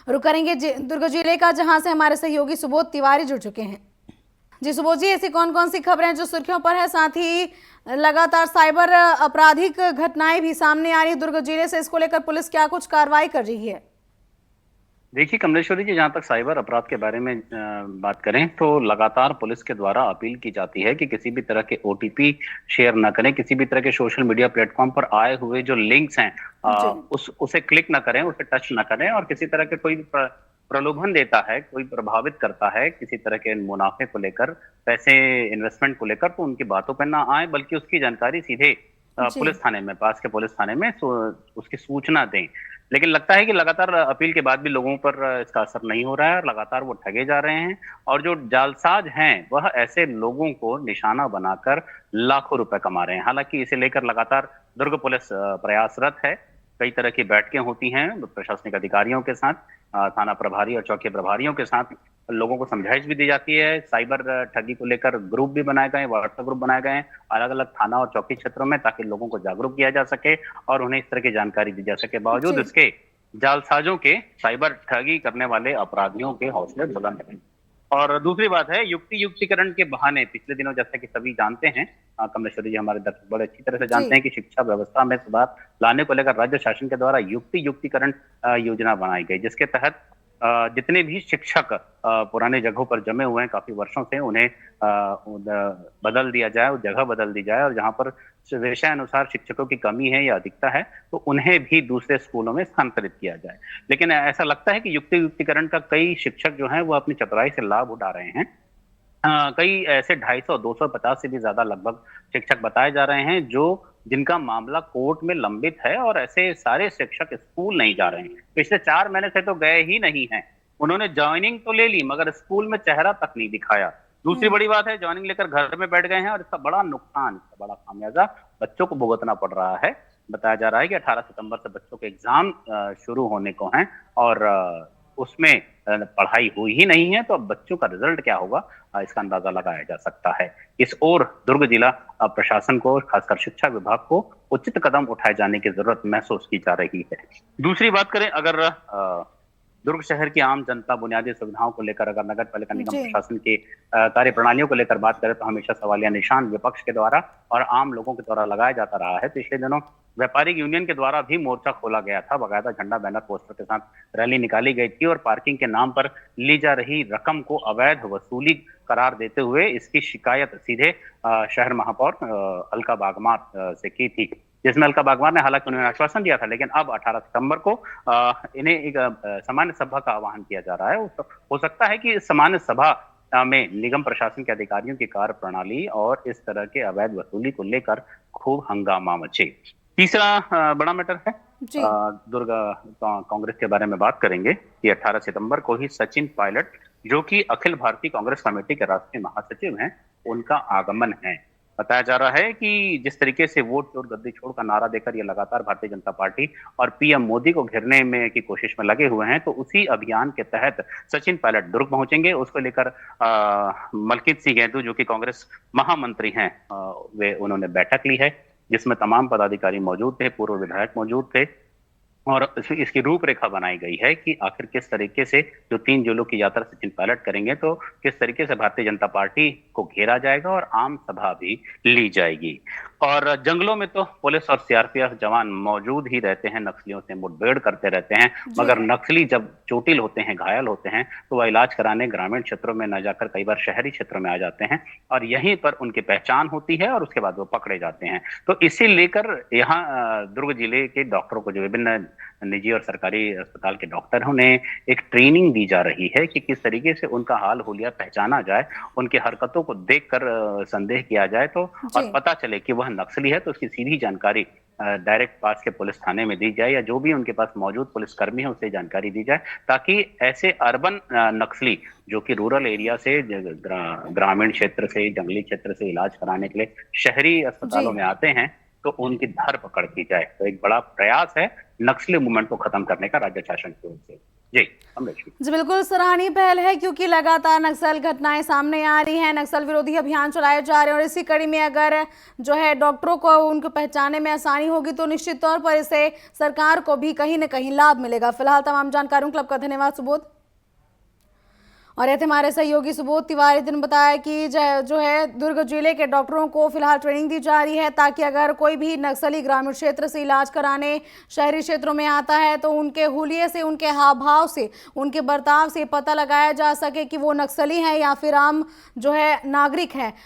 रुक करेंगे दुर्ग जिले का, जहां से हमारे सहयोगी सुबोध तिवारी जुड़ चुके हैं। जी सुबोध जी, ऐसी कौन कौन सी खबरें जो सुर्खियों पर है, साथ ही लगातार साइबर आपराधिक घटनाएं भी सामने आ रही है दुर्ग जिले से, इसको लेकर पुलिस क्या कुछ कार्रवाई कर रही है? देखिए कमलेश्वरी जी, जहां तक साइबर अपराध के बारे में बात करें तो लगातार पुलिस के द्वारा अपील की जाती है कि किसी भी तरह के ओटीपी शेयर ना करें, किसी भी तरह के सोशल मीडिया प्लेटफॉर्म पर आए हुए जो लिंक्स हैं जी उसे क्लिक ना करें, उसे टच ना करें। और किसी तरह के कोई प्रलोभन देता है, कोई प्रभावित करता है किसी तरह के मुनाफे को लेकर, पैसे इन्वेस्टमेंट को लेकर, तो उनकी बातों पर ना आए, बल्कि उसकी जानकारी सीधे जी पुलिस थाने में, पास के पुलिस थाने में उसकी सूचना दें। लेकिन लगता है कि लगातार अपील के बाद भी लोगों पर इसका असर नहीं हो रहा है और लगातार वो ठगे जा रहे हैं। और जो जालसाज हैं वह ऐसे लोगों को निशाना बनाकर लाखों रुपए कमा रहे हैं। हालांकि इसे लेकर लगातार दुर्ग पुलिस प्रयासरत है। कई तरह की बैठकें होती हैं प्रशासनिक अधिकारियों के साथ, थाना प्रभारी और चौकी प्रभारियों के साथ, लोगों को समझाइश भी दी जाती है। साइबर ठगी को लेकर ग्रुप भी बनाए गए, व्हाट्सएप ग्रुप बनाए गए हैं अलग अलग थाना और चौकी क्षेत्रों में, ताकि लोगों को जागरूक किया जा सके और उन्हें इस तरह की जानकारी दी जा सके। बावजूद जी इसके जालसाजों के, साइबर ठगी करने वाले अपराधियों के हौसले बुलंद हैं। और दूसरी बात है, युक्तिकरण के बहाने पिछले दिनों, जैसे कि सभी जानते हैं, कमलेश्वरी जी हमारे दर्शक बड़े अच्छी तरह से जी जानते हैं कि शिक्षा व्यवस्था में सुधार लाने को लेकर राज्य शासन के द्वारा युक्तिकरण योजना बनाई गई, जिसके तहत जितने भी शिक्षक पुराने जगहों पर जमे हुए हैं काफी वर्षों से, उन्हें बदल दिया जाए, उस जगह बदल दी जाए। और जहां पर विषय अनुसार शिक्षकों की कमी है या अधिकता है तो उन्हें भी दूसरे स्कूलों में स्थानांतरित किया जाए। लेकिन ऐसा लगता है कि युक्तिकरण का कई शिक्षक जो हैं वो अपनी चतुराई से लाभ उठा रहे हैं। कई ऐसे 250 250 से भी ज्यादा लगभग शिक्षक बताए जा रहे हैं जो जिनका मामला कोर्ट में लंबित है, और ऐसे सारे शिक्षक स्कूल नहीं जा रहे हैं। पिछले 4 महीने से तो गए ही नहीं हैं। उन्होंने ज्वाइनिंग तो ले ली मगर स्कूल में चेहरा तक नहीं दिखाया। दूसरी हम्म बड़ी बात है, ज्वाइनिंग लेकर घर में बैठ गए हैं और इसका बड़ा नुकसान, इसका बड़ा खामियाजा बच्चों को भुगतना पड़ रहा है। बताया जा रहा है कि 18 सितंबर से बच्चों के एग्जाम शुरू होने को हैं, और उसमें पढ़ाई हुई ही नहीं है, तो अब बच्चों का रिजल्ट क्या होगा इसका अंदाजा लगाया जा सकता है। इस ओर दुर्ग जिला प्रशासन को, खासकर शिक्षा विभाग को उचित कदम उठाए जाने की जरूरत महसूस की जा रही है। दूसरी बात करें, अगर दुर्ग शहर की आम जनता बुनियादी सुविधाओं को लेकर, अगर नगर पालिका निगम जी प्रशासन की कार्य प्रणालियों को लेकर बात करें, तो हमेशा सवालिया निशान विपक्ष के द्वारा और आम लोगों के द्वारा लगाया जाता रहा है। पिछले दिनों व्यापारिक यूनियन के द्वारा भी मोर्चा खोला गया था, बाकायदा झंडा बैनर पोस्टर के साथ रैली निकाली गई थी, और पार्किंग के नाम पर ली जा रही रकम को अवैध वसूली करार देते हुए इसकी शिकायत सीधे शहर महापौर अलका बागमार से की थी, जिसमें अलका बागमार ने, हालांकि उन्होंने आश्वासन दिया था, लेकिन अब 18 सितंबर को इन्हें एक सामान्य सभा का आह्वान किया जा रहा है। हो सकता है कि सामान्य सभा में निगम प्रशासन के अधिकारियों की कार्य प्रणाली और इस तरह के अवैध वसूली को लेकर खूब हंगामा मचे। तीसरा बड़ा मैटर है, जी दुर्ग कांग्रेस के बारे में बात करेंगे कि 18 सितंबर को ही सचिन पायलट, जो कि अखिल भारतीय कांग्रेस कमेटी के राष्ट्रीय महासचिव हैं, उनका आगमन है। बताया जा रहा है कि जिस तरीके से वोट चोर गद्दी छोड़ का नारा देकर ये लगातार भारतीय जनता पार्टी और पीएम मोदी को घेरने में की कोशिश में लगे हुए हैं, तो उसी अभियान के तहत सचिन पायलट दुर्ग पहुंचेंगे। उसको लेकर मलकीत सिंह गैंदू, जो कि कांग्रेस महामंत्री हैं, वे उन्होंने बैठक ली है, जिसमें तमाम पदाधिकारी मौजूद थे, पूर्व विधायक मौजूद थे, और इसकी रूपरेखा बनाई गई है कि आखिर किस तरीके से जो 3 जिलों की यात्रा सचिन पायलट करेंगे, तो किस तरीके से भारतीय जनता पार्टी को घेरा जाएगा और आम सभा भी ली जाएगी। और जंगलों में तो पुलिस और सीआरपीएफ जवान मौजूद ही रहते हैं, नक्सलियों से मुठभेड़ करते रहते हैं, जी मगर नक्सली जब चोटिल होते हैं, घायल होते हैं, तो वह इलाज कराने ग्रामीण क्षेत्रों में न जाकर कई बार शहरी क्षेत्रों में आ जाते हैं, और यहीं पर उनकी पहचान होती है और उसके बाद वो पकड़े जाते हैं। तो इसे लेकर यहाँ दुर्ग जिले के डॉक्टरों को, जो विभिन्न निजी और सरकारी अस्पताल के डॉक्टर हैं, उन्हें एक ट्रेनिंग दी जा रही है कि किस तरीके से उनका हाल हुलिया पहचाना जाए, उनकी हरकतों को देखकर संदेह किया जाए, तो जी और पता चले कि वह नक्सली है, तो उसकी सीधी जानकारी डायरेक्ट पास के पुलिस थाने में दी जाए, या जो भी उनके पास मौजूद पुलिसकर्मी है उसे जानकारी दी जाए, ताकि ऐसे अर्बन नक्सली जो कि रूरल एरिया से, ग्रामीण क्षेत्र से, जंगली क्षेत्र से इलाज कराने के लिए शहरी जी अस्पतालों में आते हैं, तो उनकी धर पकड़ की जाए। तो एक बड़ा प्रयास है नक्सली मूवमेंट को खत्म करने का राज्य शासन की ओर से। जी अमरीश जी। जी बिल्कुल सराहनीय पहल है, क्योंकि लगातार नक्सल घटनाएं सामने आ रही हैं, नक्सल विरोधी अभियान चलाए जा रहे हैं, और इसी कड़ी में अगर जो है डॉक्टरों को उनको पहचानने में आसानी होगी तो निश्चित तौर पर इससे सरकार को भी कहीं न कहीं लाभ मिलेगा। फिलहाल तमाम जानकारियों के लिए आपका धन्यवाद सुबोध। और ये थे हमारे सहयोगी सुबोध तिवारी ने बताया कि जो है दुर्ग जिले के डॉक्टरों को फिलहाल ट्रेनिंग दी जा रही है, ताकि अगर कोई भी नक्सली ग्रामीण क्षेत्र से इलाज कराने शहरी क्षेत्रों में आता है तो उनके हुलिये से, उनके हाव भाव से, उनके बर्ताव से पता लगाया जा सके कि वो नक्सली हैं या फिर आम जो है नागरिक हैं।